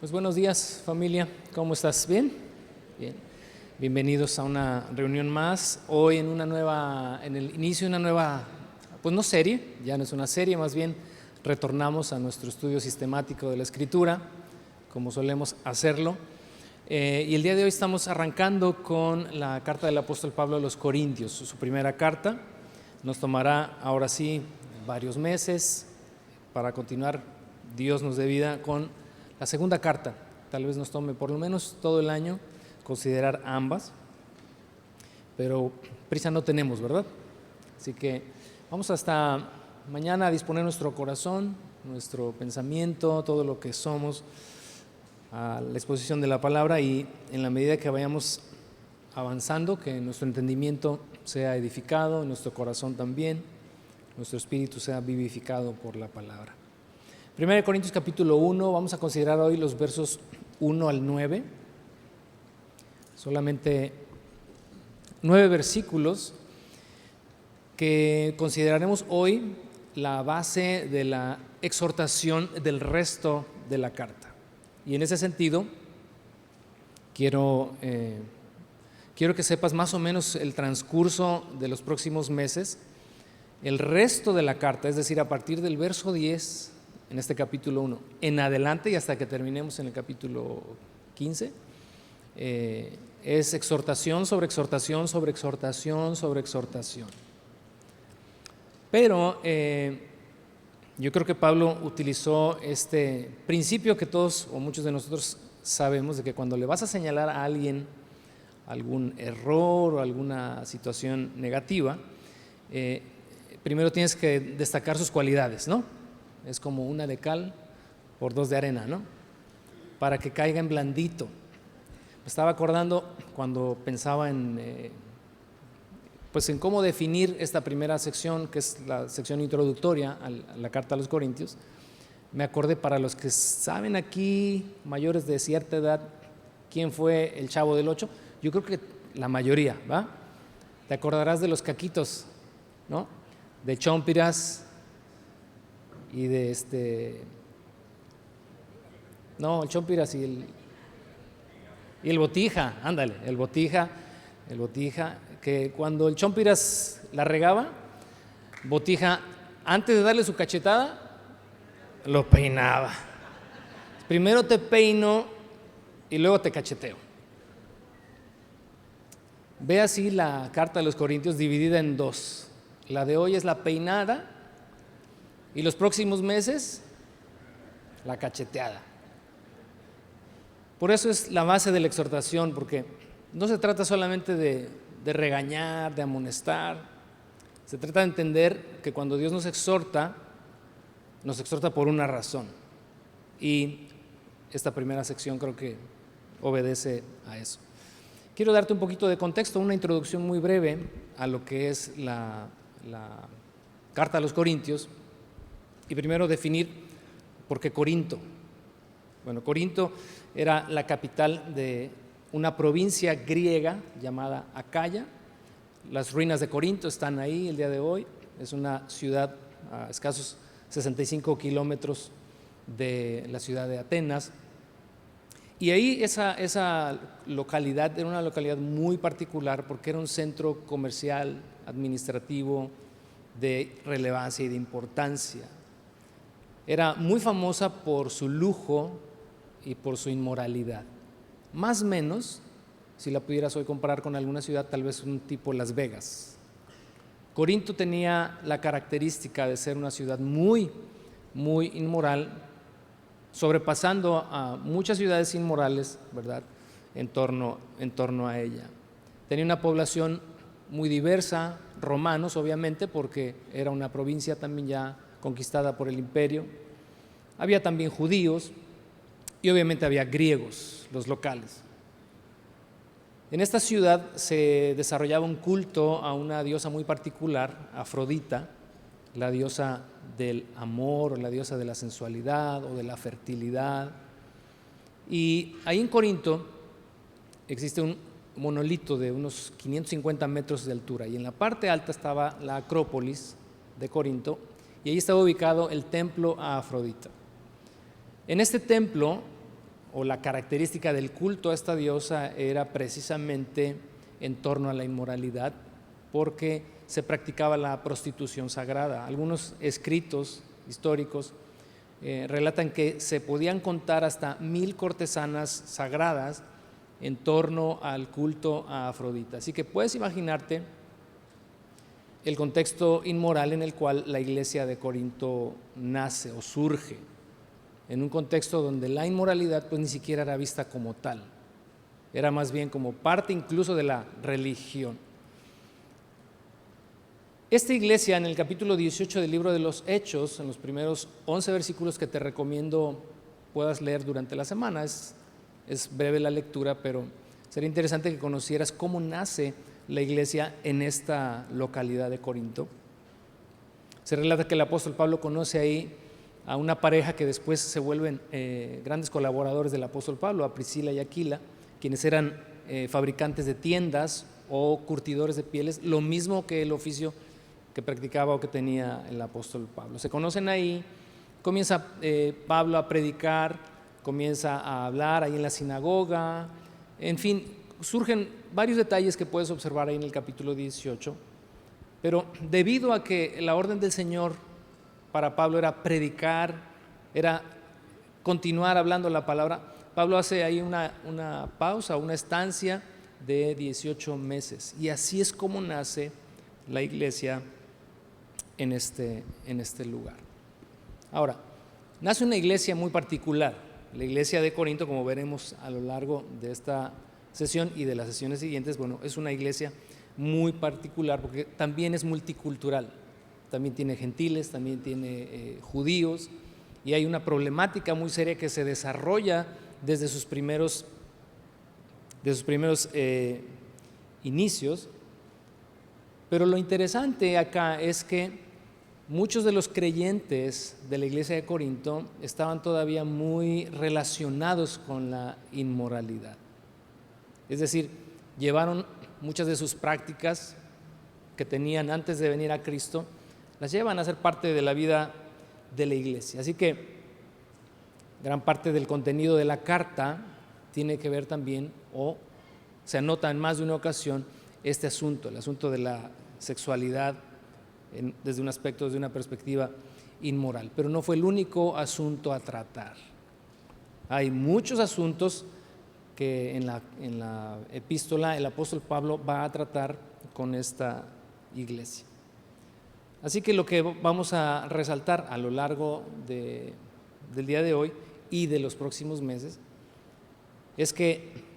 Pues buenos días, familia. ¿Cómo estás? ¿Bien? Bien. Bienvenidos a una reunión más. Hoy en el inicio de una nueva, pues no serie, ya no es una serie, más bien retornamos a nuestro estudio sistemático de la Escritura, como solemos hacerlo. Y el día de hoy estamos arrancando con la carta del apóstol Pablo a los Corintios, su primera carta. Nos tomará ahora sí varios meses para continuar, Dios nos dé vida, con la segunda carta. Tal vez nos tome por lo menos todo el año considerar ambas, pero prisa no tenemos, ¿verdad? Así que vamos hasta mañana a disponer nuestro corazón, nuestro pensamiento, todo lo que somos a la exposición de la palabra, y en la medida que vayamos avanzando, que nuestro entendimiento sea edificado, nuestro corazón también, nuestro espíritu sea vivificado por la palabra. 1 Corintios capítulo 1, vamos a considerar hoy los versos 1 al 9, solamente 9 versículos que consideraremos hoy la base de la exhortación del resto de la carta. Y en ese sentido, quiero que sepas más o menos el transcurso de los próximos meses. El resto de la carta, es decir, a partir del verso 10 en este capítulo 1 en adelante y hasta que terminemos en el capítulo 15, es exhortación sobre exhortación sobre exhortación sobre exhortación. Pero yo creo que Pablo utilizó este principio que todos o muchos de nosotros sabemos, de que cuando le vas a señalar a alguien algún error o alguna situación negativa, primero tienes que destacar sus cualidades, ¿no? Es como una de cal por 2 de arena, ¿no? Para que caiga en blandito. Me estaba acordando cuando pensaba en cómo definir esta primera sección, que es la sección introductoria a la carta a los Corintios. Me acordé, para los que saben aquí, mayores de cierta edad, quién fue el Chavo del Ocho. Yo creo que la mayoría, ¿va? Te acordarás de los caquitos, ¿no? De Chompiras y de no, el Chompiras y el Botija, ándale, el Botija, que cuando el Chompiras la regaba, Botija, antes de darle su cachetada, lo peinaba. Primero te peino y luego te cacheteo. Ve así la carta de los Corintios dividida en 2. La de hoy es la peinada y los próximos meses la cacheteada. Por eso es la base de la exhortación, porque no se trata solamente de regañar, de amonestar. Se trata de entender que cuando Dios nos exhorta por una razón. Y esta primera sección creo que obedece a eso. Quiero darte un poquito de contexto, una introducción muy breve a lo que es la carta a los Corintios. Y primero definir por qué Corinto. Bueno, Corinto era la capital de una provincia griega llamada Acaya. Las ruinas de Corinto están ahí el día de hoy. Es una ciudad a escasos 65 kilómetros de la ciudad de Atenas. Y ahí esa localidad era una localidad muy particular porque era un centro comercial, administrativo, de relevancia y de importancia. Era muy famosa por su lujo y por su inmoralidad. Más o menos, si la pudieras hoy comparar con alguna ciudad, tal vez un tipo Las Vegas. Corinto tenía la característica de ser una ciudad muy, muy inmoral, sobrepasando a muchas ciudades inmorales, ¿verdad?, en torno a ella. Tenía una población muy diversa, romanos obviamente, porque era una provincia también ya conquistada por el imperio. Había también judíos y obviamente había griegos, los locales. En esta ciudad se desarrollaba un culto a una diosa muy particular, Afrodita, la diosa del amor o la diosa de la sensualidad o de la fertilidad. Y ahí en Corinto existe un monolito de unos 550 metros de altura, y en la parte alta estaba la Acrópolis de Corinto, y ahí estaba ubicado el templo a Afrodita. En este templo o la característica del culto a esta diosa era precisamente en torno a la inmoralidad, porque se practicaba la prostitución sagrada. Algunos escritos históricos relatan que se podían contar hasta 1000 cortesanas sagradas en torno al culto a Afrodita. Así que puedes imaginarte el contexto inmoral en el cual la iglesia de Corinto nace o surge, en un contexto donde la inmoralidad pues ni siquiera era vista como tal, era más bien como parte incluso de la religión. Esta iglesia, en el capítulo 18 del libro de los Hechos, en los primeros 11 versículos que te recomiendo puedas leer durante la semana, es breve la lectura, pero sería interesante que conocieras cómo nace la iglesia en esta localidad de Corinto. Se relata que el apóstol Pablo conoce ahí a una pareja que después se vuelven grandes colaboradores del apóstol Pablo, a Priscila y Aquila, quienes eran fabricantes de tiendas o curtidores de pieles, lo mismo que el oficio que practicaba o que tenía el apóstol Pablo. Se conocen ahí, comienza Pablo a predicar, comienza a hablar ahí en la sinagoga, en fin, surgen varios detalles que puedes observar ahí en el capítulo 18, pero debido a que la orden del Señor para Pablo era predicar, era continuar hablando la palabra, Pablo hace ahí una pausa, una estancia de 18 meses, y así es como nace la iglesia en este lugar. Ahora, nace una iglesia muy particular, la iglesia de Corinto, como veremos a lo largo de esta sesión y de las sesiones siguientes. Bueno, es una iglesia muy particular porque también es multicultural, también tiene gentiles, también tiene judíos, y hay una problemática muy seria que se desarrolla desde sus primeros inicios. Pero lo interesante acá es que muchos de los creyentes de la iglesia de Corinto estaban todavía muy relacionados con la inmoralidad. Es decir, llevaron muchas de sus prácticas que tenían antes de venir a Cristo, las llevan a ser parte de la vida de la iglesia. Así que gran parte del contenido de la carta tiene que ver también, o se anota en más de una ocasión, este asunto, el asunto de la sexualidad desde un aspecto, desde una perspectiva inmoral. Pero no fue el único asunto a tratar. Hay muchos asuntos que en la epístola el apóstol Pablo va a tratar con esta iglesia. Así que lo que vamos a resaltar a lo largo del día de hoy y de los próximos meses es que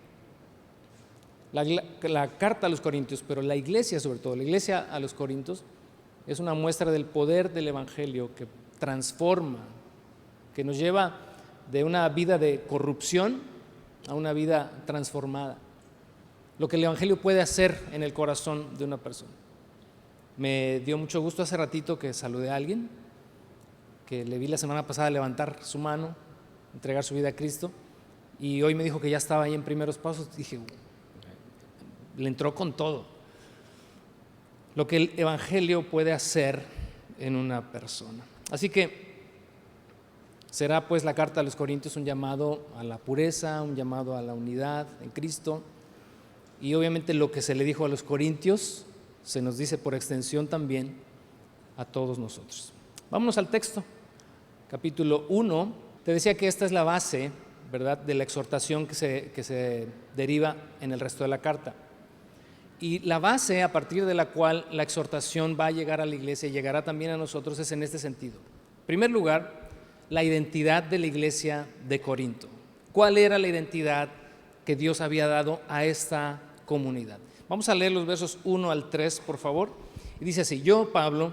la carta a los Corintios, pero la iglesia sobre todo, la iglesia a los Corintios, es una muestra del poder del evangelio que transforma, que nos lleva de una vida de corrupción a una vida transformada. Lo que el evangelio puede hacer en el corazón de una persona. Me dio mucho gusto hace ratito que saludé a alguien que le vi la semana pasada levantar su mano, entregar su vida a Cristo, y hoy me dijo que ya estaba ahí en primeros pasos. Dije, le entró con todo lo que el evangelio puede hacer en una persona. Así que será pues la carta a los Corintios un llamado a la pureza, un llamado a la unidad en Cristo, y obviamente lo que se le dijo a los Corintios se nos dice por extensión también a todos nosotros. Vámonos al texto, capítulo 1. Te decía que esta es la base, ¿verdad?, de la exhortación que se deriva en el resto de la carta. Y la base a partir de la cual la exhortación va a llegar a la iglesia y llegará también a nosotros es en este sentido. En primer lugar, la identidad de la iglesia de Corinto. ¿Cuál era la identidad que Dios había dado a esta comunidad? Vamos a leer los versos 1 al 3, por favor. Y dice así: yo, Pablo,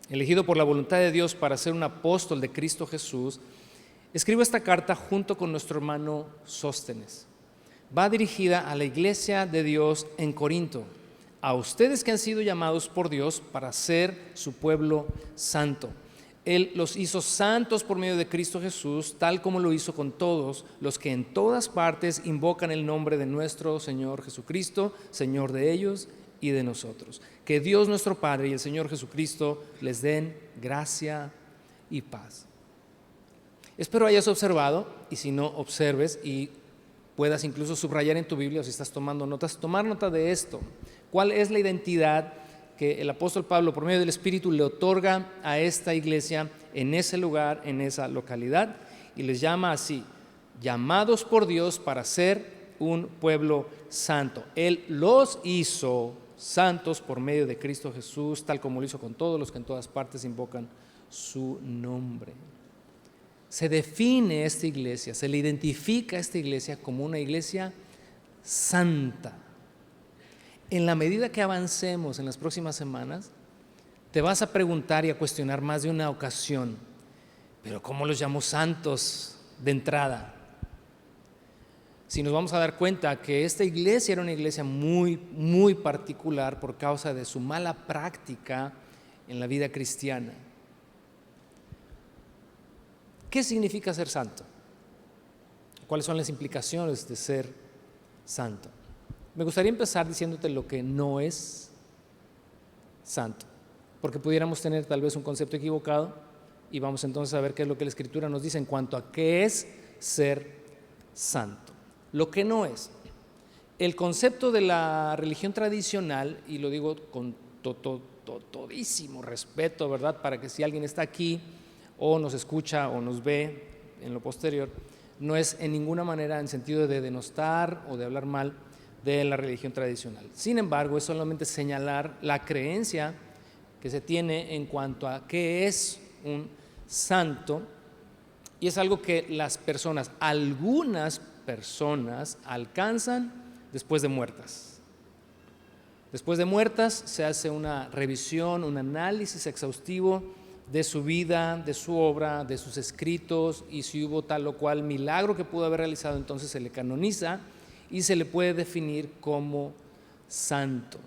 elegido por la voluntad de Dios para ser un apóstol de Cristo Jesús, escribo esta carta junto con nuestro hermano Sóstenes. Va dirigida a la iglesia de Dios en Corinto, a ustedes que han sido llamados por Dios para ser su pueblo santo. Él los hizo santos por medio de Cristo Jesús, tal como lo hizo con todos los que en todas partes invocan el nombre de nuestro Señor Jesucristo, Señor de ellos y de nosotros. Que Dios nuestro Padre y el Señor Jesucristo les den gracia y paz. Espero hayas observado, y si no, observes y puedas incluso subrayar en tu Biblia, o si estás tomando notas, tomar nota de esto. ¿Cuál es la identidad que el apóstol Pablo, por medio del Espíritu, le otorga a esta iglesia en ese lugar, en esa localidad? Y les llama así: llamados por Dios para ser un pueblo santo. Él los hizo santos por medio de Cristo Jesús, tal como lo hizo con todos los que en todas partes invocan su nombre. Se define esta iglesia, se le identifica a esta iglesia como una iglesia santa. En la medida que avancemos en las próximas semanas, te vas a preguntar y a cuestionar más de una ocasión: ¿pero cómo los llamo santos de entrada? Si nos vamos a dar cuenta que esta iglesia era una iglesia muy, muy particular por causa de su mala práctica en la vida cristiana. ¿Qué significa ser santo? ¿Cuáles son las implicaciones de ser santo? Me gustaría empezar diciéndote lo que no es santo, porque pudiéramos tener tal vez un concepto equivocado, y vamos entonces a ver qué es lo que la Escritura nos dice en cuanto a qué es ser santo. Lo que no es. El concepto de la religión tradicional, y lo digo con todísimo respeto, ¿verdad?, para que si alguien está aquí o nos escucha o nos ve en lo posterior, no es en ninguna manera en sentido de denostar o de hablar mal de la religión tradicional. Sin embargo, es solamente señalar la creencia que se tiene en cuanto a qué es un santo, y es algo que las personas, algunas personas, alcanzan después de muertas. Después de muertas se hace una revisión, un análisis exhaustivo de su vida, de su obra, de sus escritos, y si hubo tal o cual milagro que pudo haber realizado, entonces se le canoniza y se le puede definir como santo.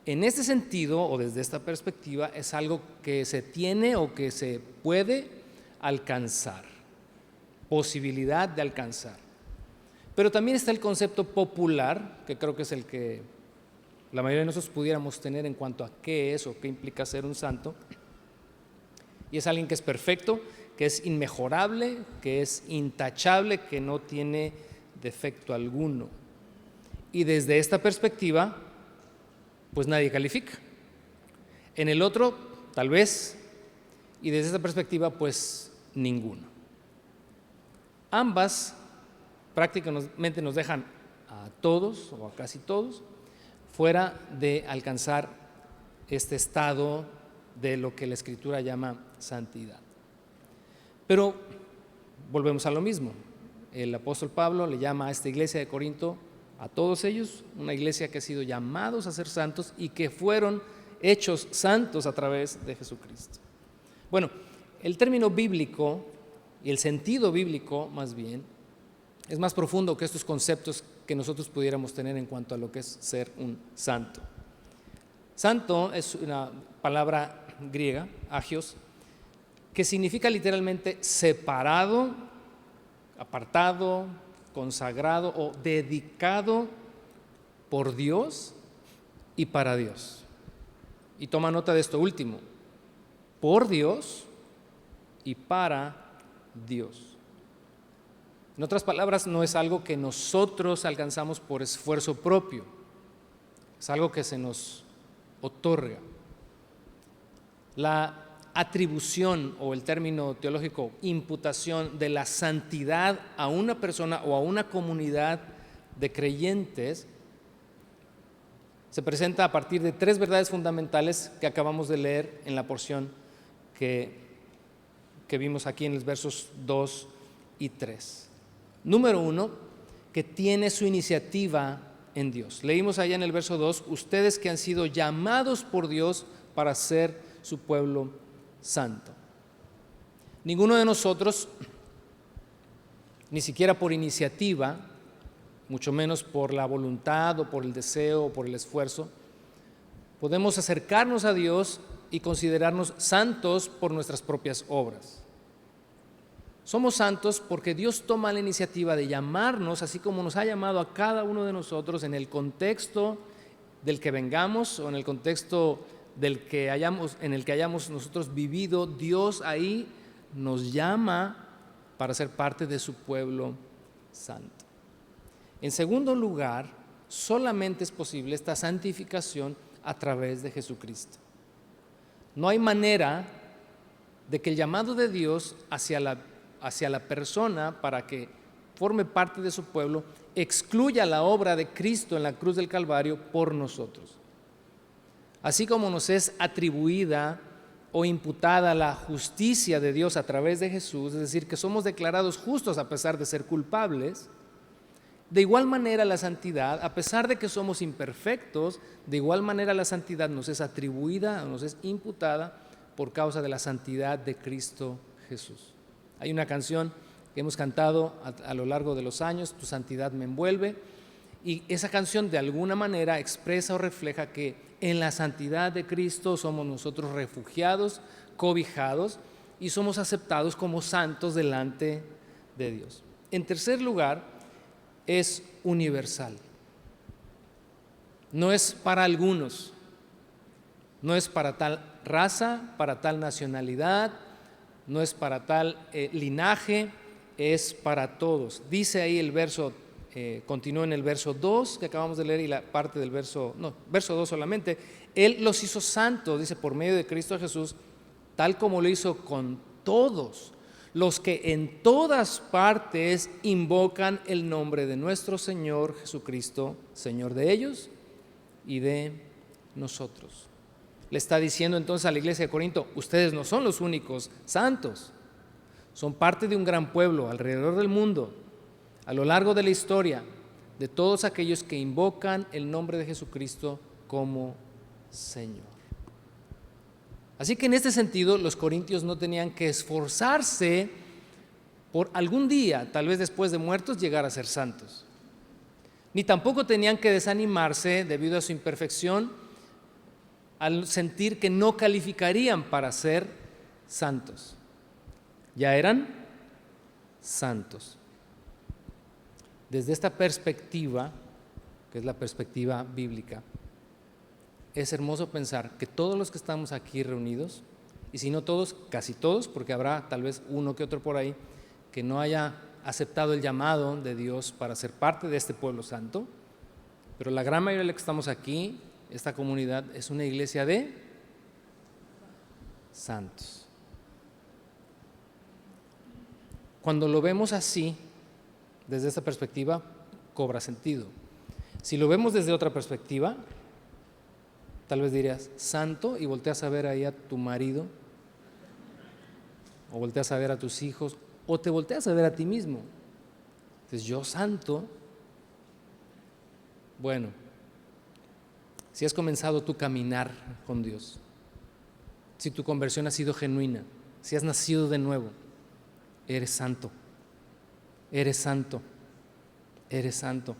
En este sentido, o desde esta perspectiva, es algo que se tiene o que se puede alcanzar, posibilidad de alcanzar. Pero también está el concepto popular, que creo que es el que la mayoría de nosotros pudiéramos tener en cuanto a qué es o qué implica ser un santo. Y es alguien que es perfecto, que es inmejorable, que es intachable, que no tiene defecto alguno. Y desde esta perspectiva, pues nadie califica. En el otro, tal vez, y desde esta perspectiva, pues ninguno. Ambas prácticamente nos dejan a todos o a casi todos fuera de alcanzar este estado de lo que la Escritura llama santidad. Pero volvemos a lo mismo. El apóstol Pablo le llama a esta iglesia de Corinto, a todos ellos, una iglesia que ha sido llamados a ser santos y que fueron hechos santos a través de Jesucristo. Bueno, el término bíblico y el sentido bíblico, más bien, es más profundo que estos conceptos que nosotros pudiéramos tener en cuanto a lo que es ser un santo. Santo es una palabra griega, agios, que significa literalmente separado, apartado, consagrado o dedicado por Dios y para Dios. Y toma nota de esto último: por Dios y para Dios. En otras palabras, no es algo que nosotros alcanzamos por esfuerzo propio, es algo que se nos otorga. La atribución, o el término teológico imputación, de la santidad a una persona o a una comunidad de creyentes se presenta a partir de tres verdades fundamentales que acabamos de leer en la porción que vimos aquí en los versos 2 y 3. Número 1, que tiene su iniciativa en Dios. Leímos allá en el verso 2: ustedes que han sido llamados por Dios para ser su pueblo santo. Ninguno de nosotros, ni siquiera por iniciativa, mucho menos por la voluntad o por el deseo o por el esfuerzo, podemos acercarnos a Dios y considerarnos santos por nuestras propias obras. Somos santos porque Dios toma la iniciativa de llamarnos, así como nos ha llamado a cada uno de nosotros en el contexto del que vengamos o en el contexto en el que hayamos nosotros vivido. Dios ahí nos llama para ser parte de su pueblo santo. En segundo lugar, solamente es posible esta santificación a través de Jesucristo. No hay manera de que el llamado de Dios hacia la persona para que forme parte de su pueblo excluya la obra de Cristo en la cruz del Calvario por nosotros. Así como nos es atribuida o imputada la justicia de Dios a través de Jesús, es decir, que somos declarados justos a pesar de ser culpables, de igual manera la santidad, a pesar de que somos imperfectos, de igual manera la santidad nos es atribuida, nos es imputada por causa de la santidad de Cristo Jesús. Hay una canción que hemos cantado a lo largo de los años, Tu santidad me envuelve, y esa canción de alguna manera expresa o refleja que en la santidad de Cristo somos nosotros refugiados, cobijados y somos aceptados como santos delante de Dios. En tercer lugar, es universal. No es para algunos, no es para tal raza, para tal nacionalidad, no es para tal linaje, es para todos. Dice ahí el verso, continúa en el verso 2 que acabamos de leer y la parte del verso 2 solamente. Él los hizo santos, dice, por medio de Cristo Jesús, tal como lo hizo con todos los que en todas partes invocan el nombre de nuestro Señor Jesucristo, Señor de ellos y de nosotros. Le está diciendo entonces a la iglesia de Corinto, ustedes no son los únicos santos, son parte de un gran pueblo alrededor del mundo, a lo largo de la historia, de todos aquellos que invocan el nombre de Jesucristo como Señor. Así que en este sentido los corintios no tenían que esforzarse por algún día, tal vez después de muertos, llegar a ser santos. Ni tampoco tenían que desanimarse debido a su imperfección al sentir que no calificarían para ser santos. Ya eran santos. Desde esta perspectiva, que es la perspectiva bíblica, es hermoso pensar que todos los que estamos aquí reunidos, y si no todos, casi todos, porque habrá tal vez uno que otro por ahí que no haya aceptado el llamado de Dios para ser parte de este pueblo santo, pero la gran mayoría de los que estamos aquí, esta comunidad es una iglesia de santos. Cuando lo vemos así, desde esta perspectiva, cobra sentido. Si lo vemos desde otra perspectiva, tal vez dirías, santo, y volteas a ver ahí a tu marido, o volteas a ver a tus hijos, o te volteas a ver a ti mismo. Entonces, yo santo. Bueno, si has comenzado tu caminar con Dios, si tu conversión ha sido genuina, si has nacido de nuevo, eres santo, eres santo, eres santo.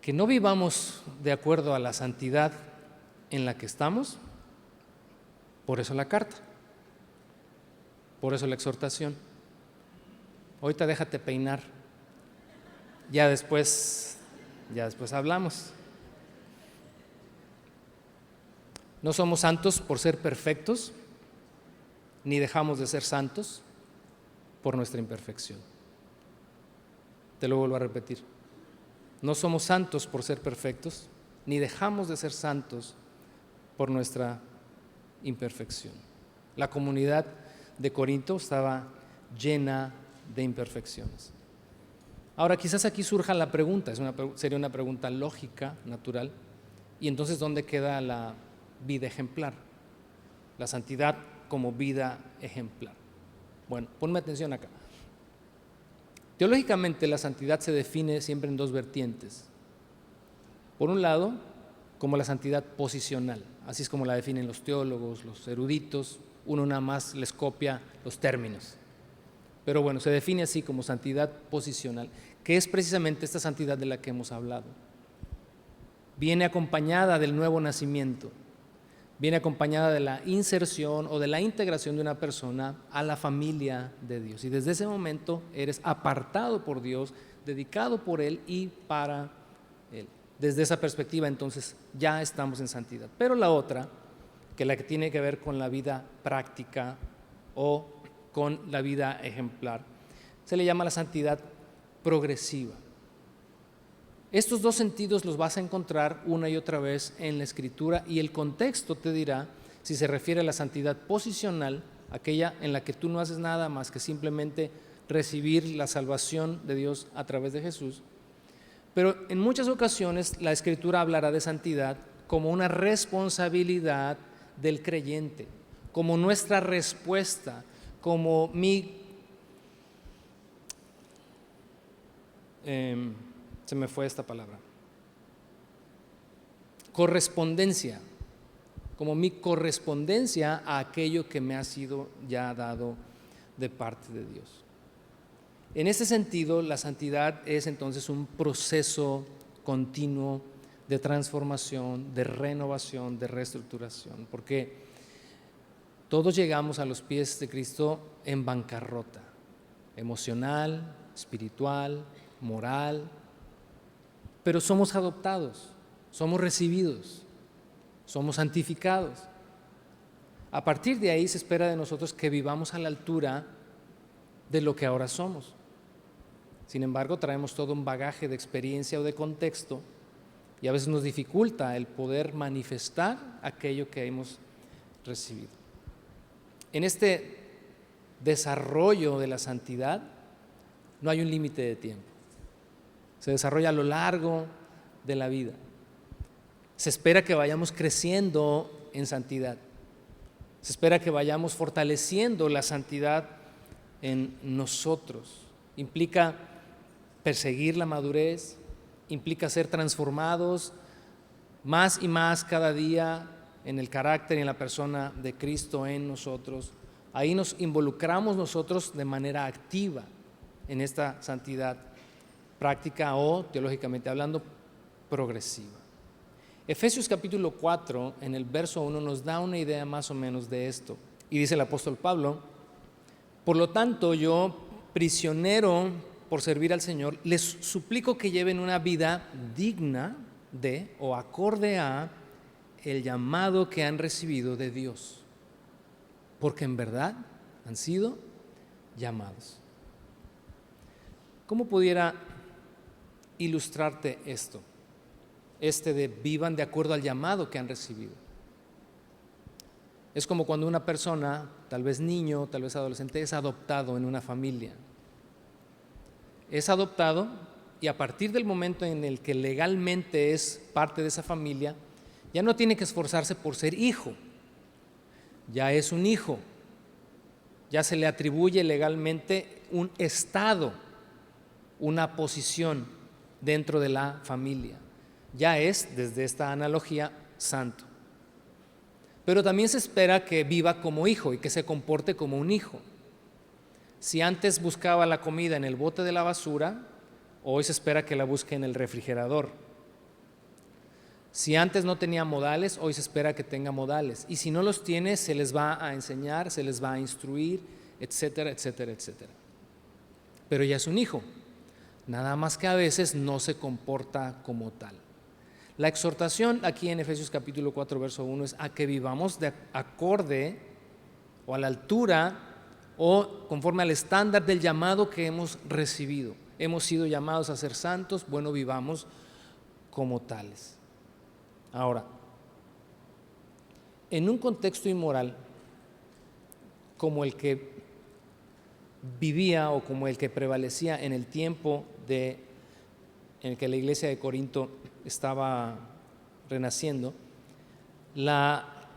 Que no vivamos de acuerdo a la santidad en la que estamos, por eso la carta, por eso la exhortación. Ahorita déjate peinar, ya después hablamos. No somos santos por ser perfectos, ni dejamos de ser santos por nuestra imperfección. Te lo vuelvo a repetir. No somos santos por ser perfectos, ni dejamos de ser santos por nuestra imperfección. La comunidad de Corinto estaba llena de imperfecciones. Ahora, quizás aquí surja la pregunta, sería una pregunta lógica, natural, y entonces, ¿dónde queda la vida ejemplar? La santidad como vida ejemplar. Bueno, ponme atención acá. Teológicamente, la santidad se define siempre en dos vertientes. Por un lado, como la santidad posicional, así es como la definen los teólogos, los eruditos, uno nada más les copia los términos. Pero bueno, se define así como santidad posicional, que es precisamente esta santidad de la que hemos hablado. Viene acompañada del nuevo nacimiento, viene acompañada de la inserción o de la integración de una persona a la familia de Dios. Y desde ese momento eres apartado por Dios, dedicado por Él y para Él. Desde esa perspectiva, entonces, ya estamos en santidad. Pero la otra, que la que tiene que ver con la vida práctica o con la vida ejemplar. Se le llama la santidad progresiva. Estos dos sentidos los vas a encontrar una y otra vez en la Escritura, y el contexto te dirá si se refiere a la santidad posicional, aquella en la que tú no haces nada más que simplemente recibir la salvación de Dios a través de Jesús. Pero en muchas ocasiones la Escritura hablará de santidad como una responsabilidad del creyente, como nuestra respuesta, como se me fue esta palabra, correspondencia, como mi correspondencia a aquello que me ha sido ya dado de parte de Dios. En ese sentido, la santidad es entonces un proceso continuo de transformación, de renovación, de reestructuración, porque todos llegamos a los pies de Cristo en bancarrota emocional, espiritual, moral, pero somos adoptados, somos recibidos, somos santificados. A partir de ahí se espera de nosotros que vivamos a la altura de lo que ahora somos. Sin embargo, traemos todo un bagaje de experiencia o de contexto, y a veces nos dificulta el poder manifestar aquello que hemos recibido. En este desarrollo de la santidad no hay un límite de tiempo. Se desarrolla a lo largo de la vida. Se espera que vayamos creciendo en santidad. Se espera que vayamos fortaleciendo la santidad en nosotros. Implica perseguir la madurez, implica ser transformados más y más cada día en el carácter y en la persona de Cristo en nosotros. Ahí nos involucramos nosotros de manera activa en esta santidad práctica o, teológicamente hablando, progresiva. Efesios capítulo 4, en el verso 1, nos da una idea más o menos de esto. Y dice el apóstol Pablo: por lo tanto, yo, prisionero por servir al Señor, les suplico que lleven una vida digna de o acorde a el llamado que han recibido de Dios, porque en verdad han sido llamados. ¿Cómo pudiera ilustrarte esto? De vivan de acuerdo al llamado que han recibido. Es como cuando una persona, tal vez niño, tal vez adolescente, es adoptado en una familia. Es adoptado y a partir del momento en el que legalmente es parte de esa familia, ya no tiene que esforzarse por ser hijo. Ya es un hijo. Ya se le atribuye legalmente un estado, una posición dentro de la familia. Ya es, desde esta analogía, santo. Pero también se espera que viva como hijo y que se comporte como un hijo. Si antes buscaba la comida en el bote de la basura, hoy se espera que la busque en el refrigerador. Si antes no tenía modales, hoy se espera que tenga modales. Y si no los tiene, se les va a enseñar, se les va a instruir, etcétera, etcétera, etcétera. Pero ya es un hijo, nada más que a veces no se comporta como tal. La exhortación aquí en Efesios capítulo 4, verso 1 es a que vivamos de acorde o a la altura o conforme al estándar del llamado que hemos recibido. Hemos sido llamados a ser santos, bueno, vivamos como tales. Ahora, en un contexto inmoral como el que vivía o como el que prevalecía en el tiempo en el que la iglesia de Corinto estaba renaciendo, la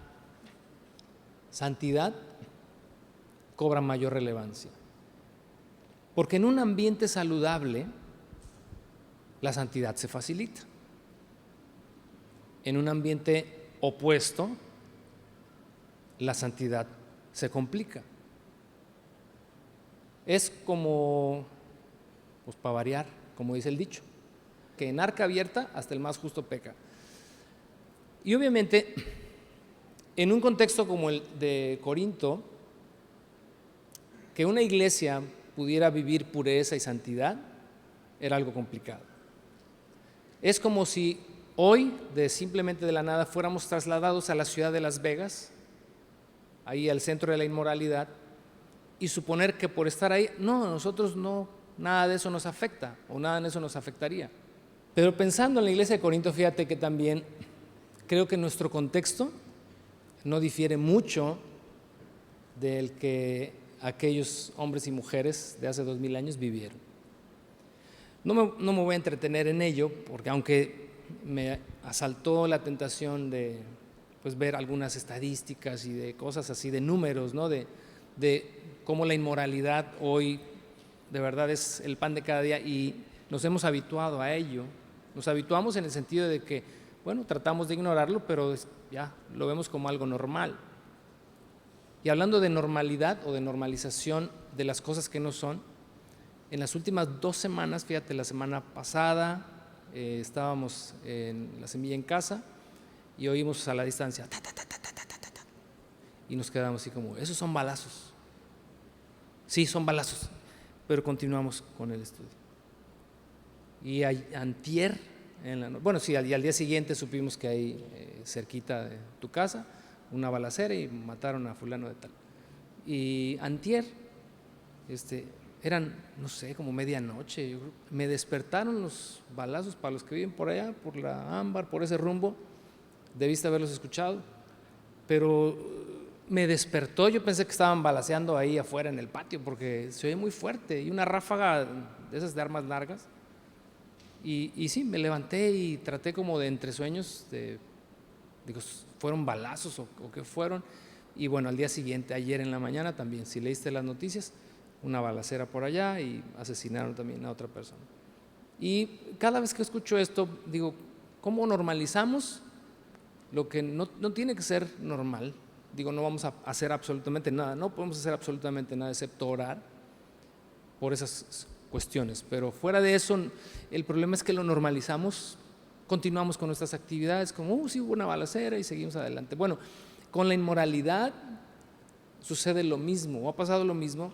santidad cobra mayor relevancia. Porque en un ambiente saludable, la santidad se facilita. En un ambiente opuesto, la santidad se complica. Es como, pues para variar, como dice el dicho, que en arca abierta hasta el más justo peca. Y obviamente, en un contexto como el de Corinto, que una iglesia pudiera vivir pureza y santidad era algo complicado. Es como si hoy, simplemente de la nada, fuéramos trasladados a la ciudad de Las Vegas, ahí al centro de la inmoralidad, y suponer que por estar ahí, no, a nosotros no, nada de eso nos afecta o nada de eso nos afectaría. Pero pensando en la iglesia de Corinto, fíjate que también creo que nuestro contexto no difiere mucho del que aquellos hombres y mujeres de hace 2000 años vivieron. No me voy a entretener en ello, porque aunque me asaltó la tentación de pues, ver algunas estadísticas y de cosas así, de números, ¿no? de cómo la inmoralidad hoy de verdad es el pan de cada día y nos hemos habituado a ello. Nos habituamos en el sentido de que, bueno, tratamos de ignorarlo, pero ya lo vemos como algo normal. Y hablando de normalidad o de normalización de las cosas que no son, en las últimas 2 semanas, fíjate, la semana pasada estábamos en la Semilla en casa y oímos a la distancia ta, ta, ta, ta, ta, ta, ta, ta, y nos quedamos así como, esos son balazos. Sí, son balazos, pero continuamos con el estudio. Y antier, bueno, sí, al día siguiente supimos que hay cerquita de tu casa una balacera y mataron a fulano de tal. Y antier, eran, no sé, como medianoche, me despertaron los balazos para los que viven por allá, por la Ámbar, por ese rumbo, debiste haberlos escuchado, pero me despertó, yo pensé que estaban balaceando ahí afuera en el patio, porque se oye muy fuerte, y una ráfaga de esas de armas largas, y sí, me levanté y traté como de entre sueños, digo, ¿fueron balazos o qué fueron? Y bueno, al día siguiente, ayer en la mañana también, si leíste las noticias, una balacera por allá y asesinaron también a otra persona. Y cada vez que escucho esto, digo, ¿cómo normalizamos lo que no tiene que ser normal? Digo, no vamos a hacer absolutamente nada, no podemos hacer absolutamente nada excepto orar por esas cuestiones, pero fuera de eso, el problema es que lo normalizamos, continuamos con nuestras actividades como, sí hubo una balacera y seguimos adelante. Bueno, con la inmoralidad sucede lo mismo, o ha pasado lo mismo,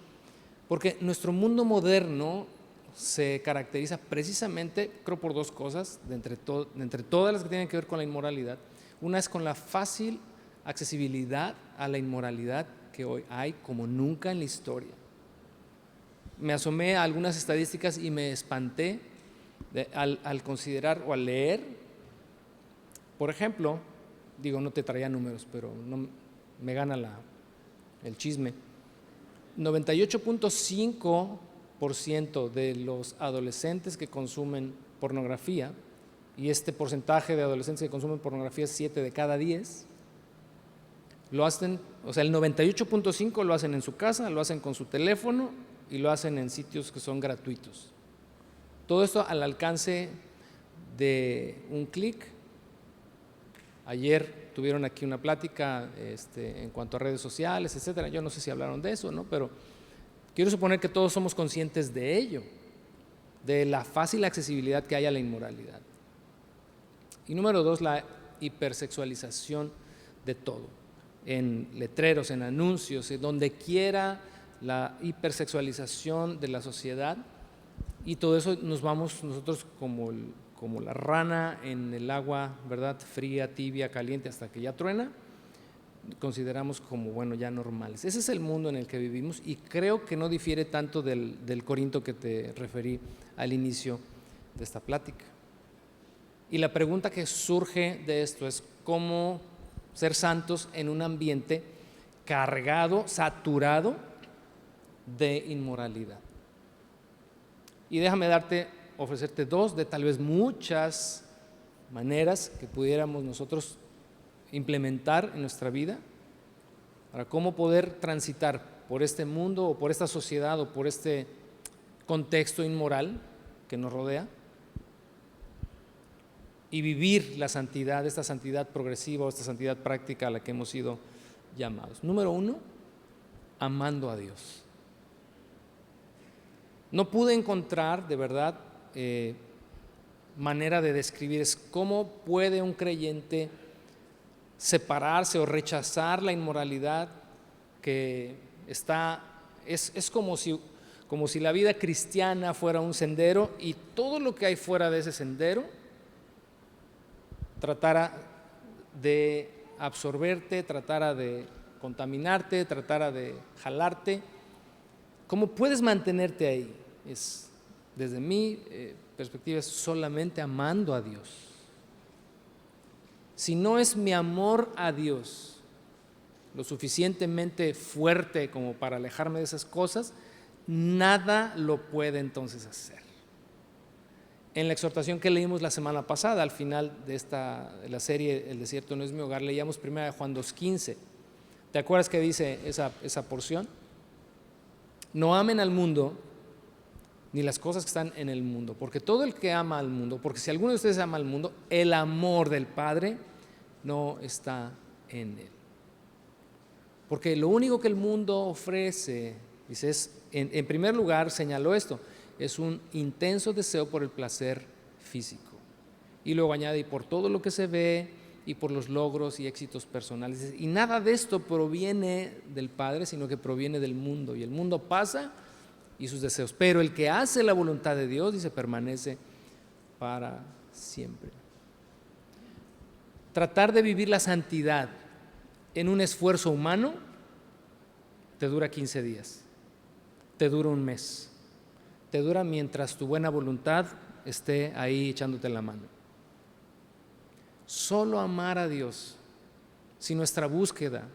porque nuestro mundo moderno se caracteriza precisamente, creo, por 2 cosas, de entre todas las que tienen que ver con la inmoralidad. Una es con la fácil accesibilidad a la inmoralidad que hoy hay como nunca en la historia. Me asomé a algunas estadísticas y me espanté al considerar o al leer, por ejemplo, digo, no te traía números, pero no, me gana el chisme. 98.5% de los adolescentes que consumen pornografía, y este porcentaje de adolescentes que consumen pornografía es 7 de cada 10, lo hacen, o sea, el 98.5 lo hacen en su casa, lo hacen con su teléfono y lo hacen en sitios que son gratuitos. Todo esto al alcance de un clic. Ayer tuvieron aquí una plática en cuanto a redes sociales, etcétera. Yo no sé si hablaron de eso, ¿no? Pero quiero suponer que todos somos conscientes de ello, de la fácil accesibilidad que hay a la inmoralidad. Y número 2, la hipersexualización de todo, en letreros, en anuncios, en donde quiera, la hipersexualización de la sociedad, y todo eso nos vamos nosotros como la rana en el agua, ¿verdad? Fría, tibia, caliente, hasta que ya truena, consideramos como, bueno, ya normales. Ese es el mundo en el que vivimos y creo que no difiere tanto del Corinto que te referí al inicio de esta plática. Y la pregunta que surge de esto es cómo ser santos en un ambiente cargado, saturado de inmoralidad. Y déjame ofrecerte 2 de tal vez muchas maneras que pudiéramos nosotros implementar en nuestra vida para cómo poder transitar por este mundo o por esta sociedad o por este contexto inmoral que nos rodea y vivir la santidad, esta santidad progresiva o esta santidad práctica a la que hemos sido llamados. Número 1, amando a Dios. No pude encontrar, de verdad, manera de describir es cómo puede un creyente separarse o rechazar la inmoralidad que es como si la vida cristiana fuera un sendero y todo lo que hay fuera de ese sendero tratara de absorberte, tratara de contaminarte, tratara de jalarte ¿Cómo puedes mantenerte ahí? Desde mi perspectiva, es solamente amando a Dios. Si no es mi amor a Dios lo suficientemente fuerte como para alejarme de esas cosas, nada lo puede entonces hacer. En la exhortación que leímos la semana pasada, al final de la serie El desierto no es mi hogar, leíamos 1 Juan 2:15. ¿Te acuerdas que dice esa porción? No amen al mundo ni las cosas que están en el mundo, porque todo el que ama al mundo, porque si alguno de ustedes ama al mundo, el amor del Padre no está en él. Porque lo único que el mundo ofrece, dice, en primer lugar señaló esto, es un intenso deseo por el placer físico. Y luego añade, y por todo lo que se ve, y por los logros y éxitos personales. Y nada de esto proviene del Padre, sino que proviene del mundo. Y el mundo pasa y sus deseos. Pero el que hace la voluntad de Dios, dice, permanece para siempre. Tratar de vivir la santidad en un esfuerzo humano te dura 15 días, te dura un mes, te dura mientras tu buena voluntad esté ahí echándote la mano. Solo amar a Dios, si nuestra búsqueda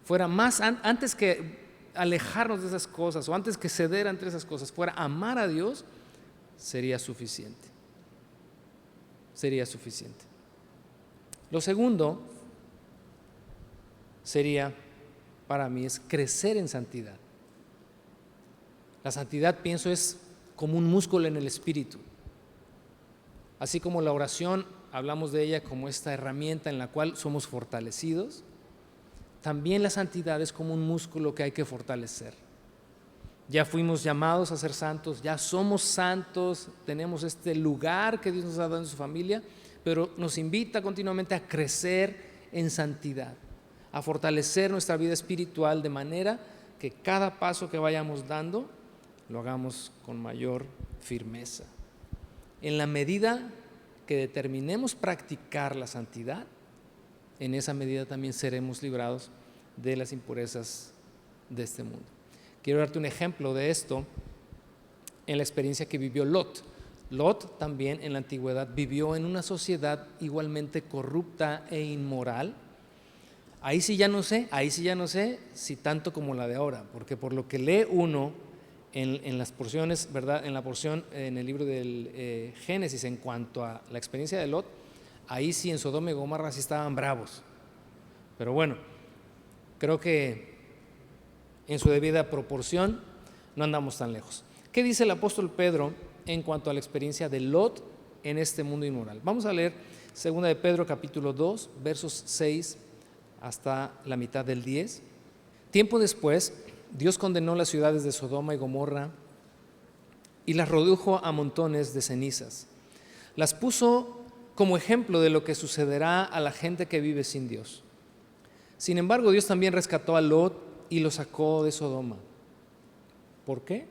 fuera más, antes que alejarnos de esas cosas o antes que ceder ante esas cosas, fuera amar a Dios, sería suficiente. Sería suficiente. Lo segundo sería, para mí, es crecer en santidad. La santidad, pienso, es como un músculo en el espíritu. Así como la oración, hablamos de ella como esta herramienta en la cual somos fortalecidos, también la santidad es como un músculo que hay que fortalecer. Ya fuimos llamados a ser santos, ya somos santos, tenemos este lugar que Dios nos ha dado en su familia, pero nos invita continuamente a crecer en santidad, a fortalecer nuestra vida espiritual de manera que cada paso que vayamos dando lo hagamos con mayor firmeza. En la medida que determinemos practicar la santidad, en esa medida también seremos librados de las impurezas de este mundo. Quiero darte un ejemplo de esto en la experiencia que vivió Lot. Lot también en la antigüedad vivió en una sociedad igualmente corrupta e inmoral. Ahí sí ya no sé si tanto como la de ahora, porque por lo que lee uno en las porciones, ¿verdad? En la porción en el libro del Génesis en cuanto a la experiencia de Lot, ahí sí en Sodoma y Gomorra sí estaban bravos. Pero bueno, creo que en su debida proporción no andamos tan lejos. ¿Qué dice el apóstol Pedro en cuanto a la experiencia de Lot en este mundo inmoral? Vamos a leer 2 de Pedro capítulo 2, versos 6 hasta la mitad del 10. Tiempo después, Dios condenó las ciudades de Sodoma y Gomorra y las redujo a montones de cenizas. Las puso como ejemplo de lo que sucederá a la gente que vive sin Dios. Sin embargo, Dios también rescató a Lot y lo sacó de Sodoma. ¿Por qué?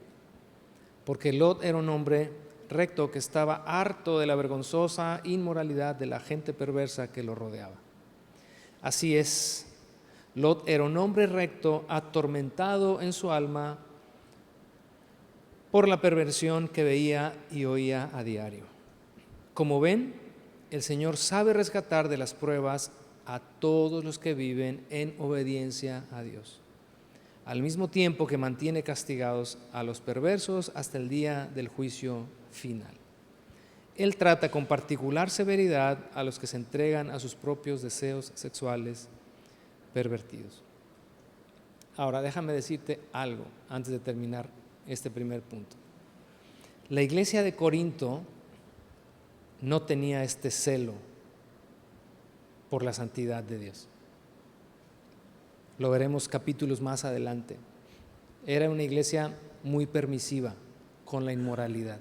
Porque Lot era un hombre recto que estaba harto de la vergonzosa inmoralidad de la gente perversa que lo rodeaba. Así es, Lot era un hombre recto, atormentado en su alma por la perversión que veía y oía a diario. Como ven, el Señor sabe rescatar de las pruebas a todos los que viven en obediencia a Dios, al mismo tiempo que mantiene castigados a los perversos hasta el día del juicio final. Él trata con particular severidad a los que se entregan a sus propios deseos sexuales pervertidos. Ahora, déjame decirte algo antes de terminar este primer punto. La iglesia de Corinto no tenía este celo por la santidad de Dios. Lo veremos capítulos más adelante. Era una iglesia muy permisiva con la inmoralidad.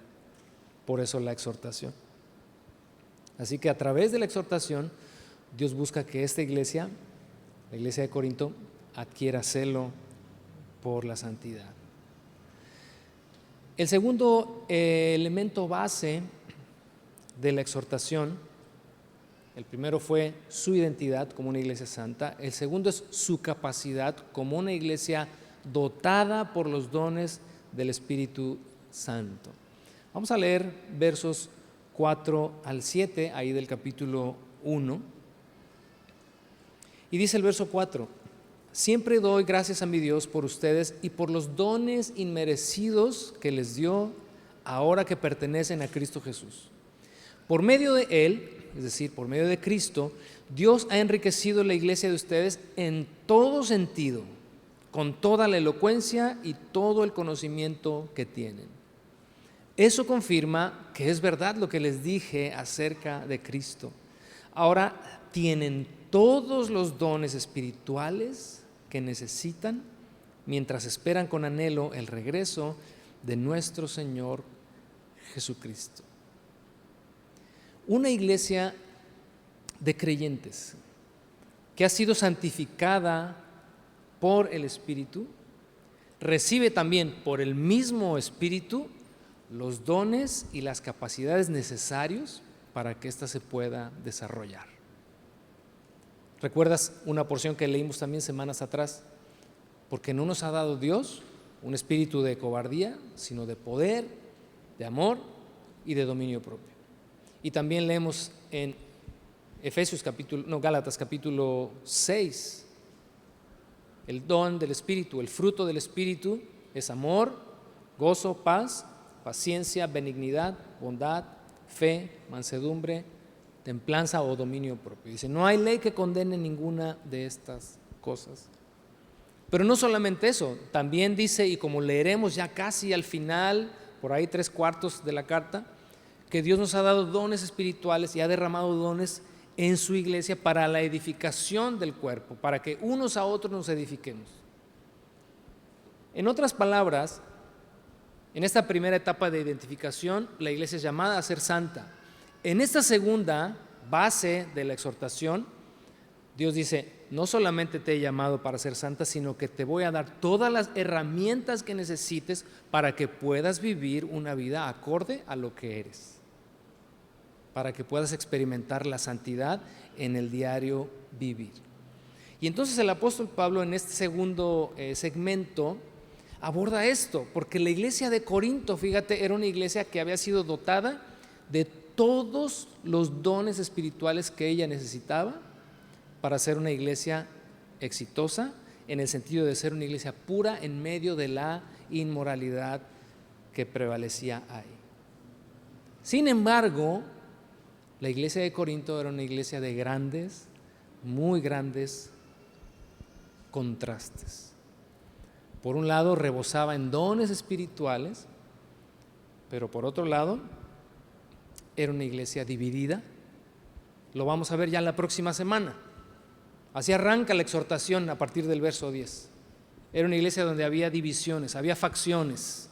Por eso la exhortación. Así que a través de la exhortación, Dios busca que esta iglesia, la iglesia de Corinto, adquiera celo por la santidad. El segundo elemento base de la exhortación, el primero fue su identidad como una iglesia santa, el segundo es su capacidad como una iglesia dotada por los dones del Espíritu Santo. Vamos a leer versos 4 al 7, ahí del capítulo 1. Y dice el verso 4: siempre doy gracias a mi Dios por ustedes y por los dones inmerecidos que les dio ahora que pertenecen a Cristo Jesús. Por medio de Él, es decir, por medio de Cristo, Dios ha enriquecido la iglesia de ustedes en todo sentido, con toda la elocuencia y todo el conocimiento que tienen. Eso confirma que es verdad lo que les dije acerca de Cristo. Ahora tienen todos los dones espirituales que necesitan mientras esperan con anhelo el regreso de nuestro Señor Jesucristo. Una iglesia de creyentes que ha sido santificada por el Espíritu, recibe también por el mismo Espíritu los dones y las capacidades necesarios para que ésta se pueda desarrollar. ¿Recuerdas una porción que leímos también semanas atrás? Porque no nos ha dado Dios un espíritu de cobardía, sino de poder, de amor y de dominio propio. Y también leemos en Gálatas capítulo 6, el don del Espíritu, el fruto del Espíritu es amor, gozo, paz, paciencia, benignidad, bondad, fe, mansedumbre, templanza o dominio propio. Dice, no hay ley que condene ninguna de estas cosas. Pero no solamente eso, también dice, y como leeremos ya casi al final, por ahí 3/4 de la carta, que Dios nos ha dado dones espirituales y ha derramado dones en su iglesia para la edificación del cuerpo, para que unos a otros nos edifiquemos. En otras palabras, en esta primera etapa de identificación, la iglesia es llamada a ser santa. En esta segunda base de la exhortación, Dios dice, no solamente te he llamado para ser santa, sino que te voy a dar todas las herramientas que necesites para que puedas vivir una vida acorde a lo que eres, para que puedas experimentar la santidad en el diario vivir. Y entonces el apóstol Pablo en este segundo segmento aborda esto, porque la iglesia de Corinto, fíjate, era una iglesia que había sido dotada de todos los dones espirituales que ella necesitaba para ser una iglesia exitosa, en el sentido de ser una iglesia pura en medio de la inmoralidad que prevalecía ahí. Sin embargo, la iglesia de Corinto era una iglesia de grandes, muy grandes contrastes. Por un lado, rebosaba en dones espirituales, pero por otro lado, era una iglesia dividida. Lo vamos a ver ya la próxima semana. Así arranca la exhortación a partir del verso 10. Era una iglesia donde había divisiones, había facciones,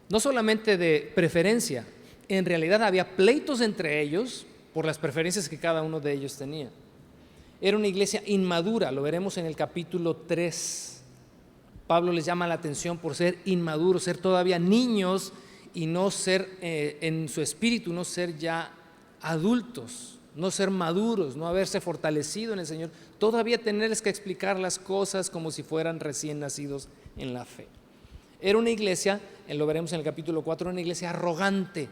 no solamente de preferencia, en realidad había pleitos entre ellos por las preferencias que cada uno de ellos tenía. Era una iglesia inmadura, lo veremos en el capítulo 3. Pablo les llama la atención por ser inmaduros, ser todavía niños y no ser en su espíritu, no ser ya adultos, no ser maduros, no haberse fortalecido en el Señor, todavía tenerles que explicar las cosas como si fueran recién nacidos en la fe. Era una iglesia, lo veremos en el capítulo 4, una iglesia arrogante.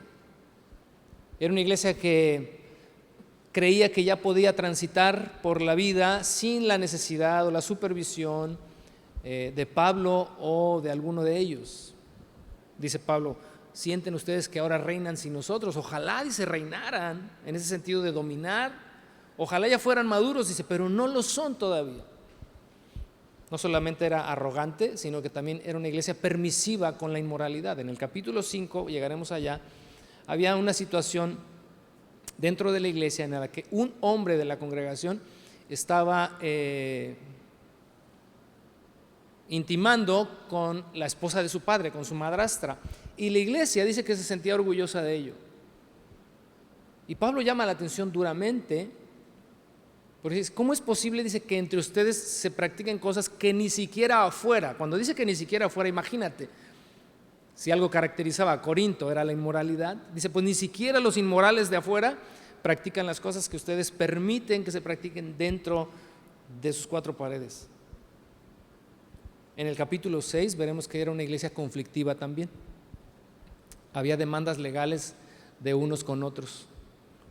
Era una iglesia que creía que ya podía transitar por la vida sin la necesidad o la supervisión de Pablo o de alguno de ellos. Dice Pablo, sienten ustedes que ahora reinan sin nosotros. Ojalá, dice, reinaran en ese sentido de dominar. Ojalá ya fueran maduros, dice, pero no lo son todavía. No solamente era arrogante, sino que también era una iglesia permisiva con la inmoralidad. En el capítulo 5, llegaremos allá, había una situación dentro de la iglesia en la que un hombre de la congregación estaba intimando con la esposa de su padre, con su madrastra, y la iglesia dice que se sentía orgullosa de ello. Y Pablo llama la atención duramente, porque dice, ¿cómo es posible? Dice que entre ustedes se practiquen cosas que ni siquiera afuera. Cuando dice que ni siquiera afuera, imagínate, si algo caracterizaba a Corinto era la inmoralidad, dice, pues ni siquiera los inmorales de afuera practican las cosas que ustedes permiten que se practiquen dentro de sus 4 paredes. En el capítulo 6 veremos que era una iglesia conflictiva también. Había demandas legales de unos con otros.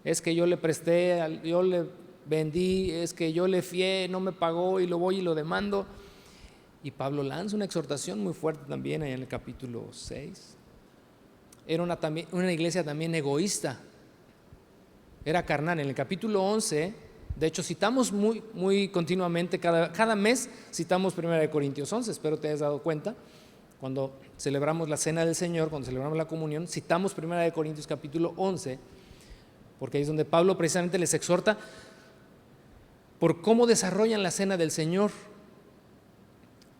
Es que yo le presté, yo le vendí, es que yo le fié, no me pagó y lo voy y lo demando. Y Pablo lanza una exhortación muy fuerte también en el capítulo 6. Era una iglesia también egoísta, era carnal. En el capítulo 11, de hecho citamos muy continuamente, cada mes citamos 1 Corintios 11, espero te hayas dado cuenta. Cuando celebramos la cena del Señor, cuando celebramos la comunión, citamos 1 Corintios capítulo 11, porque ahí es donde Pablo precisamente les exhorta por cómo desarrollan la cena del Señor.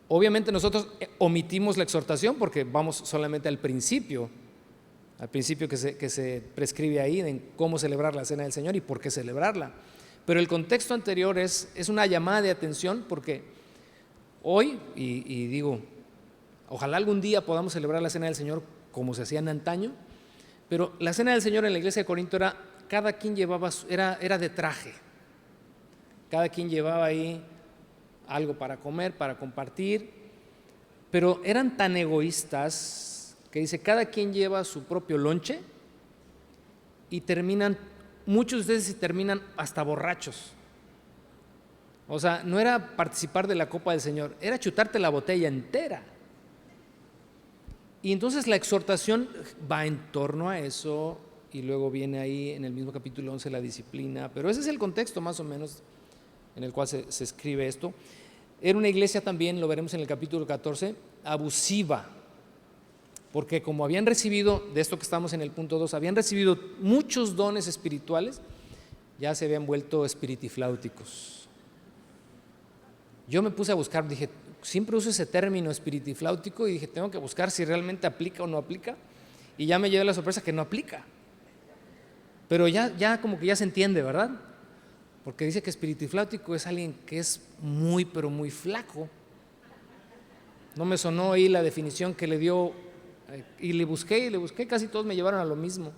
Obviamente nosotros omitimos la exhortación porque vamos solamente al principio que se prescribe ahí en cómo celebrar la cena del Señor y por qué celebrarla. Pero el contexto anterior es una llamada de atención, porque hoy, y digo, ojalá algún día podamos celebrar la cena del Señor como se hacía en antaño, pero la cena del Señor en la iglesia de Corinto cada quien llevaba, era de traje, cada quien llevaba ahí algo para comer, para compartir, pero eran tan egoístas que dice, cada quien lleva su propio lonche y muchos de ustedes terminan hasta borrachos. O sea, no era participar de la copa del Señor, era chutarte la botella entera. Y entonces la exhortación va en torno a eso, y luego viene ahí en el mismo capítulo 11 la disciplina, pero ese es el contexto más o menos en el cual se escribe esto. Era una iglesia también, lo veremos en el capítulo 14, abusiva, porque como habían recibido, de esto que estamos en el punto 2, habían recibido muchos dones espirituales, ya se habían vuelto espiritifláuticos. Yo me puse a buscar, dije, siempre uso ese término espiritifláutico, y dije, tengo que buscar si realmente aplica o no aplica, y ya me llevé la sorpresa que no aplica, pero ya como que ya se entiende, ¿verdad? Porque dice que espiritifláutico es alguien que es muy, pero muy flaco. No me sonó ahí la definición que le dio, y le busqué, casi todos me llevaron a lo mismo.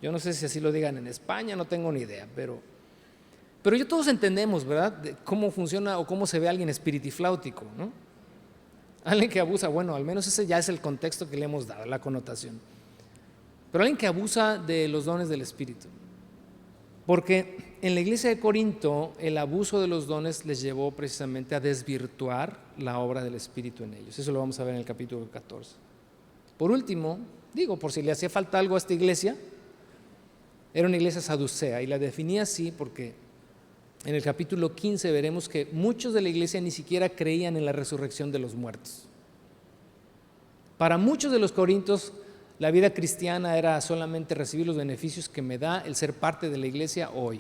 Yo no sé si así lo digan en España, no tengo ni idea, pero yo todos entendemos, ¿verdad?, de cómo funciona o cómo se ve alguien espiritifláutico, ¿no? Alguien que abusa, bueno, al menos ese ya es el contexto que le hemos dado, la connotación. Pero alguien que abusa de los dones del Espíritu. Porque en la iglesia de Corinto el abuso de los dones les llevó precisamente a desvirtuar la obra del Espíritu en ellos. Eso lo vamos a ver en el capítulo 14. Por último, por si le hacía falta algo a esta iglesia, era una iglesia saducea, y la definía así porque en el capítulo 15 veremos que muchos de la iglesia ni siquiera creían en la resurrección de los muertos. Para muchos de los corintios, la vida cristiana era solamente recibir los beneficios que me da el ser parte de la iglesia hoy.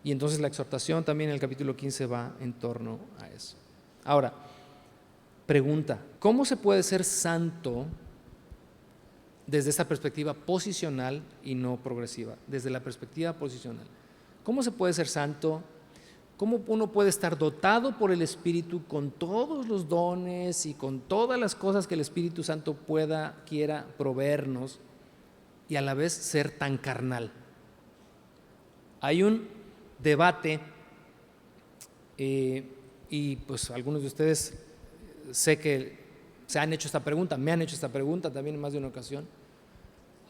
Y entonces la exhortación también en el capítulo 15 va en torno a eso. Ahora, pregunta, ¿cómo se puede ser santo desde esta perspectiva posicional y no progresiva? Desde la perspectiva posicional, ¿cómo se puede ser santo? ¿Cómo uno puede estar dotado por el Espíritu con todos los dones y con todas las cosas que el Espíritu Santo quiera proveernos, y a la vez ser tan carnal? Hay un debate, y pues algunos de ustedes sé que se han hecho esta pregunta, me han hecho esta pregunta también en más de una ocasión: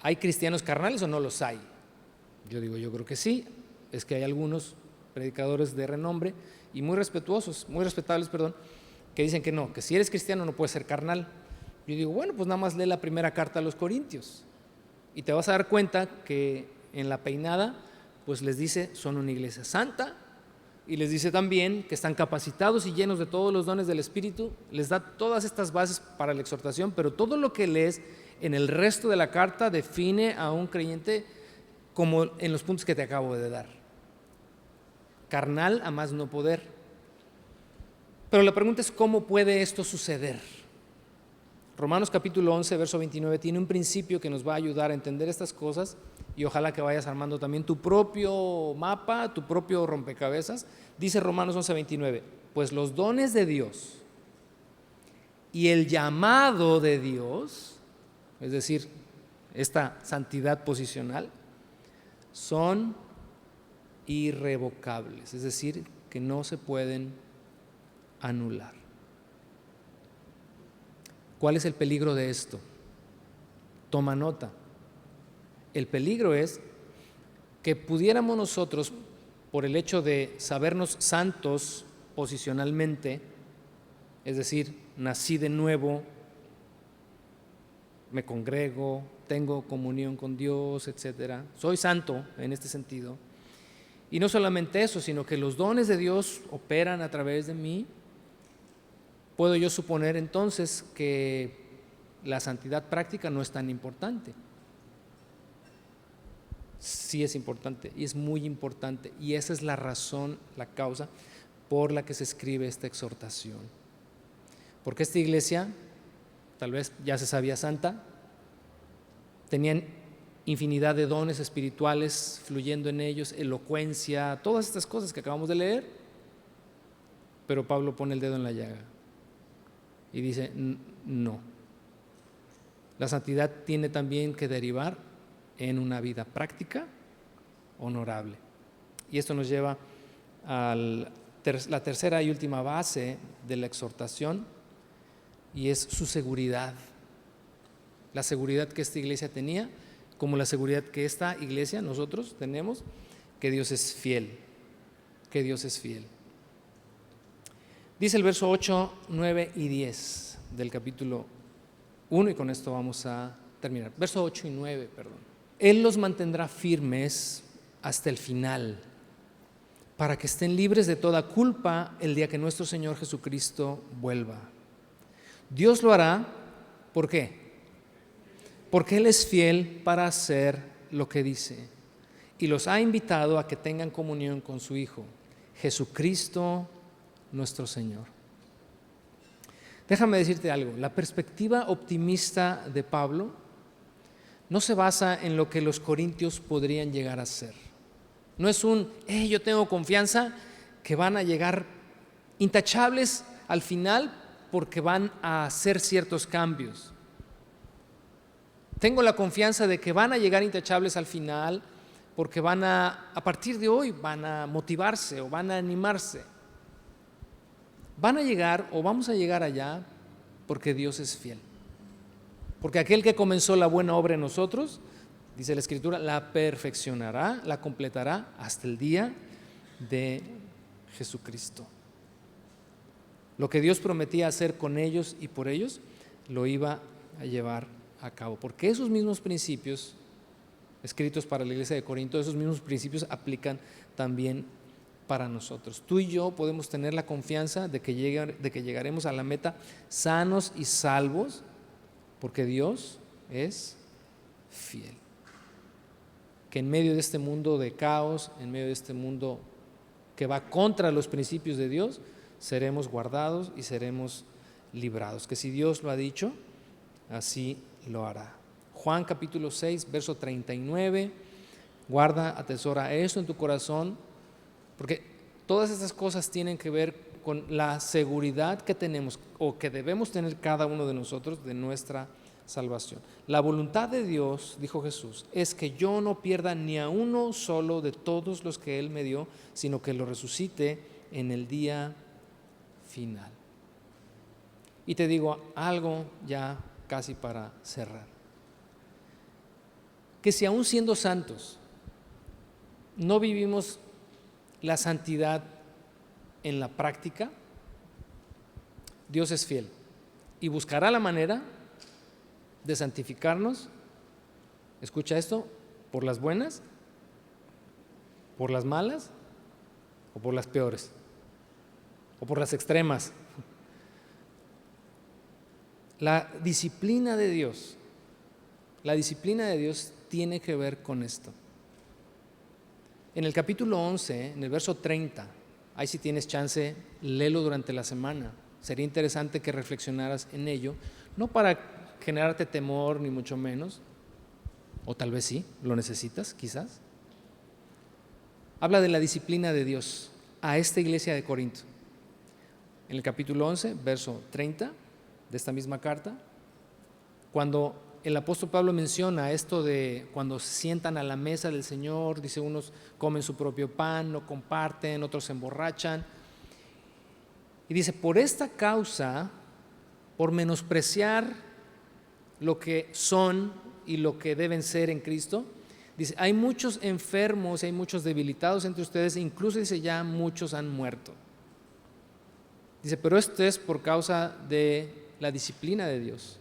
¿hay cristianos carnales o no los hay? Yo creo que sí. Es que hay algunos predicadores de renombre y muy respetables, que dicen que no, que si eres cristiano no puedes ser carnal. Yo digo, bueno, pues nada más lee la primera carta a los Corintios y te vas a dar cuenta que en la peinada pues les dice son una iglesia santa, y les dice también que están capacitados y llenos de todos los dones del Espíritu. Les da todas estas bases para la exhortación, pero todo lo que lees en el resto de la carta define a un creyente como en los puntos que te acabo de dar: carnal a más no poder. Pero la pregunta es, ¿cómo puede esto suceder? Romanos capítulo 11, verso 29 tiene un principio que nos va a ayudar a entender estas cosas, y ojalá que vayas armando también tu propio mapa, tu propio rompecabezas. Dice Romanos 11, 29, pues los dones de Dios y el llamado de Dios, es decir, esta santidad posicional, son irrevocables, es decir, que no se pueden anular. ¿Cuál es el peligro de esto? Toma nota. El peligro es que pudiéramos nosotros, por el hecho de sabernos santos posicionalmente, es decir, nací de nuevo, me congrego, tengo comunión con Dios, etcétera, soy santo en este sentido. Y no solamente eso, sino que los dones de Dios operan a través de mí. Puedo yo suponer entonces que la santidad práctica no es tan importante. Sí es importante y es muy importante, y esa es la razón, la causa por la que se escribe esta exhortación. Porque esta iglesia, tal vez ya se sabía santa, tenían infinidad de dones espirituales fluyendo en ellos, elocuencia, todas estas cosas que acabamos de leer, pero Pablo pone el dedo en la llaga y dice, no, la santidad tiene también que derivar en una vida práctica, honorable. Y esto nos lleva a la tercera y última base de la exhortación, y es su seguridad. La seguridad que esta iglesia tenía, como la seguridad que esta iglesia, nosotros tenemos, que Dios es fiel, que Dios es fiel. Dice el verso 8, 9 y 10 del capítulo 1, y con esto vamos a terminar. Verso 8 y 9, perdón. Él los mantendrá firmes hasta el final, para que estén libres de toda culpa el día que nuestro Señor Jesucristo vuelva. Dios lo hará, ¿por qué? Porque Él es fiel para hacer lo que dice, y los ha invitado a que tengan comunión con su Hijo, Jesucristo nuestro Señor. Déjame decirte algo, la perspectiva optimista de Pablo no se basa en lo que los corintios podrían llegar a ser. No es yo tengo confianza que van a llegar intachables al final porque van a hacer ciertos cambios. Tengo la confianza de que van a llegar intachables al final porque a partir de hoy van a motivarse o van a animarse. Van a llegar o vamos a llegar allá porque Dios es fiel. Porque aquel que comenzó la buena obra en nosotros, dice la Escritura, la perfeccionará, la completará hasta el día de Jesucristo. Lo que Dios prometía hacer con ellos y por ellos, lo iba a llevar a cabo. Porque esos mismos principios escritos para la iglesia de Corinto, esos mismos principios aplican también para nosotros. Tú y yo podemos tener la confianza de que llegaremos a la meta sanos y salvos, porque Dios es fiel. Que en medio de este mundo de caos, en medio de este mundo que va contra los principios de Dios, seremos guardados y seremos librados. Que si Dios lo ha dicho, así lo hará. Juan capítulo 6, verso 39. Guarda, atesora esto en tu corazón, porque todas estas cosas tienen que ver con la seguridad que tenemos o que debemos tener cada uno de nosotros de nuestra salvación. La voluntad de Dios, dijo Jesús, es que yo no pierda ni a uno solo de todos los que Él me dio, sino que lo resucite en el día final. Y te digo algo ya casi para cerrar, que si aún siendo santos no vivimos la santidad en la práctica, Dios es fiel y buscará la manera de santificarnos. Escucha esto, por las buenas, por las malas o por las peores o por las extremas. La disciplina de Dios tiene que ver con esto. En el capítulo 11, en el verso 30, ahí si tienes chance, léelo durante la semana. Sería interesante que reflexionaras en ello, no para generarte temor ni mucho menos, o tal vez sí, lo necesitas quizás. Habla de la disciplina de Dios a esta iglesia de Corinto. En el capítulo 11, verso 30 de esta misma carta, cuando el apóstol Pablo menciona esto de cuando se sientan a la mesa del Señor, dice, unos comen su propio pan, no comparten, otros se emborrachan. Y Y dice, por esta causa, por menospreciar lo que son y lo que deben ser en Cristo, dice, hay muchos enfermos, hay muchos debilitados entre ustedes, e incluso dice, ya muchos han muerto. Dice, pero esto es por causa de la disciplina de Dios.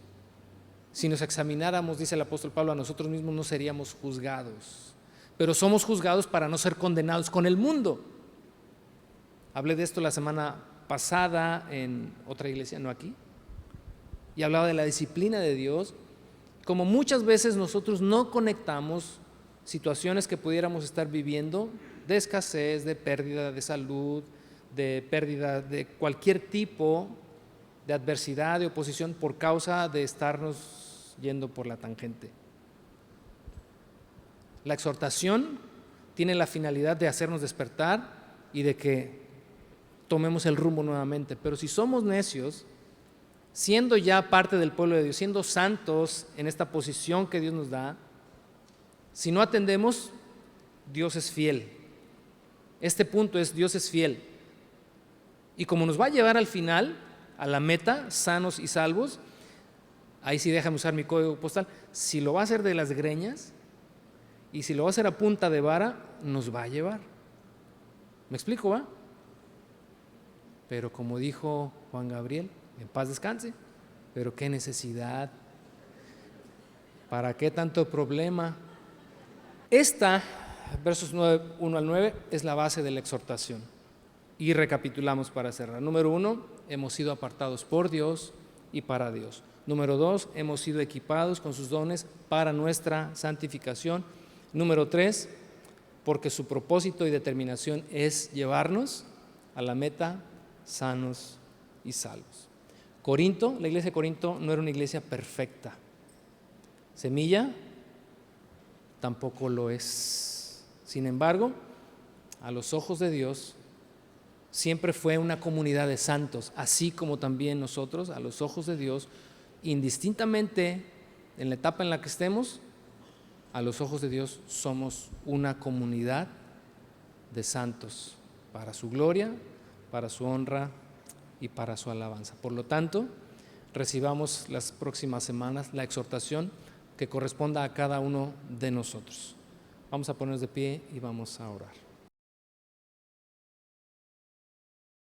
Si nos examináramos, dice el apóstol Pablo, a nosotros mismos no seríamos juzgados, pero somos juzgados para no ser condenados con el mundo. Hablé de esto la semana pasada en otra iglesia, no aquí, y hablaba de la disciplina de Dios. Como muchas veces nosotros no conectamos situaciones que pudiéramos estar viviendo de escasez, de pérdida de salud, de pérdida de cualquier tipo de adversidad, de oposición, por causa de estarnos yendo por la tangente. La exhortación tiene la finalidad de hacernos despertar y de que tomemos el rumbo nuevamente. Pero si somos necios, siendo ya parte del pueblo de Dios, siendo santos en esta posición que Dios nos da, si no atendemos, Dios es fiel. Este punto es, Dios es fiel. Y como nos va a llevar al final, a la meta, sanos y salvos, ahí sí déjame usar mi código postal, si lo va a hacer de las greñas y si lo va a hacer a punta de vara, nos va a llevar. ¿Me explico, va? Pero como dijo Juan Gabriel, en paz descanse, pero qué necesidad, ¿para qué tanto problema? Esta, versos 1 al 9, es la base de la exhortación. Y recapitulamos para cerrar. Número 1, hemos sido apartados por Dios y para Dios. Número 2, hemos sido equipados con sus dones para nuestra santificación. Número 3, porque su propósito y determinación es llevarnos a la meta sanos y salvos. Corinto, la iglesia de Corinto no era una iglesia perfecta. Semilla tampoco lo es. Sin embargo, a los ojos de Dios, siempre fue una comunidad de santos, así como también nosotros, a los ojos de Dios, indistintamente en la etapa en la que estemos, a los ojos de Dios somos una comunidad de santos, para su gloria, para su honra y para su alabanza. Por lo tanto, recibamos las próximas semanas la exhortación que corresponda a cada uno de nosotros. Vamos a ponernos de pie y vamos a orar.